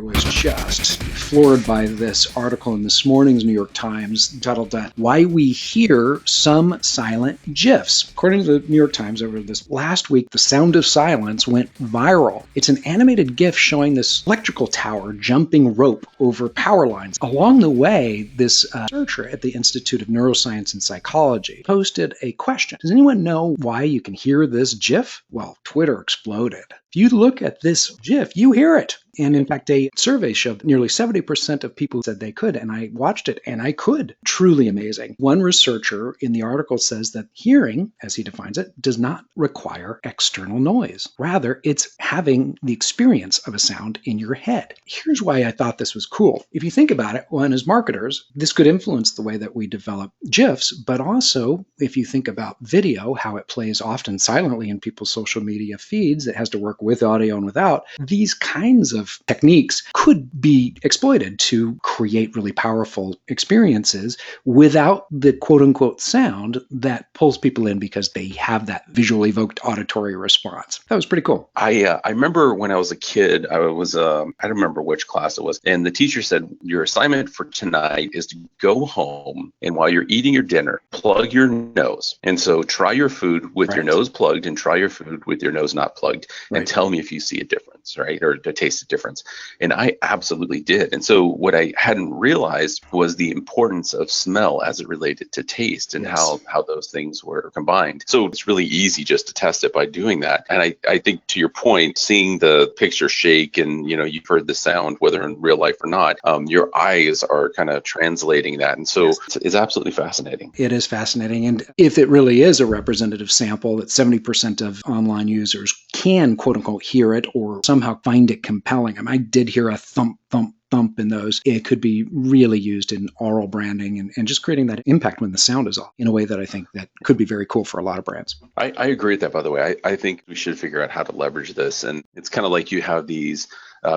was just floored by this article in this morning's New York Times titled Why We Hear Some Silent Gifs. According to the New York Times, over this last week, the sound of silence went viral. It's an animated GIF showing this electrical tower jumping rope over power lines. Along the way, this researcher at the Institute of Neuroscience and Psychology posted a question. Does anyone know why you can hear this GIF? Well, Twitter exploded. If you look at this GIF, you hear it. And in fact, a survey showed nearly 70% of people said they could, and I watched it, and I could. Truly amazing. One researcher in the article says that hearing, as he defines it, does not require external noise. Rather, it's having the experience of a sound in your head. Here's why I thought this was cool. If you think about it, one, as marketers, this could influence the way that we develop GIFs, but also, if you think about video, how it plays often silently in people's social media feeds, it has to work with audio and without, these kinds of techniques could be exploited to create really powerful experiences without the quote-unquote sound that pulls people in because they have that visually evoked auditory response. That was pretty cool. I remember when I was a kid, I don't remember which class it was, and the teacher said, your assignment for tonight is to go home and while you're eating your dinner, plug your nose. And so try your food with your nose plugged and try your food with your nose not plugged and tell me if you see a difference, right? Or to taste a difference. And I absolutely did. And so what I hadn't realized was the importance of smell as it related to taste and how those things were combined. So it's really easy just to test it by doing that. And I think to your point, seeing the picture shake and, you've heard the sound, whether in real life or not, your eyes are kind of translating that. And so it's absolutely fascinating. It is fascinating. And if it really is a representative sample that 70% of online users can quote unquote hear it or somehow find it compelling. I did hear a thump, thump, thump in those. It could be really used in oral branding and just creating that impact when the sound is off in a way that I think that could be very cool for a lot of brands. I agree with that, by the way. I think we should figure out how to leverage this. And it's kind of like you have these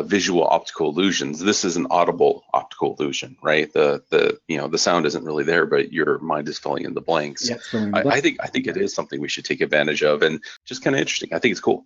visual optical illusions. This is an audible optical illusion, right? The sound isn't really there, but your mind is filling in the blanks. Yeah, I think it is something we should take advantage of, and just kind of interesting. I think it's cool.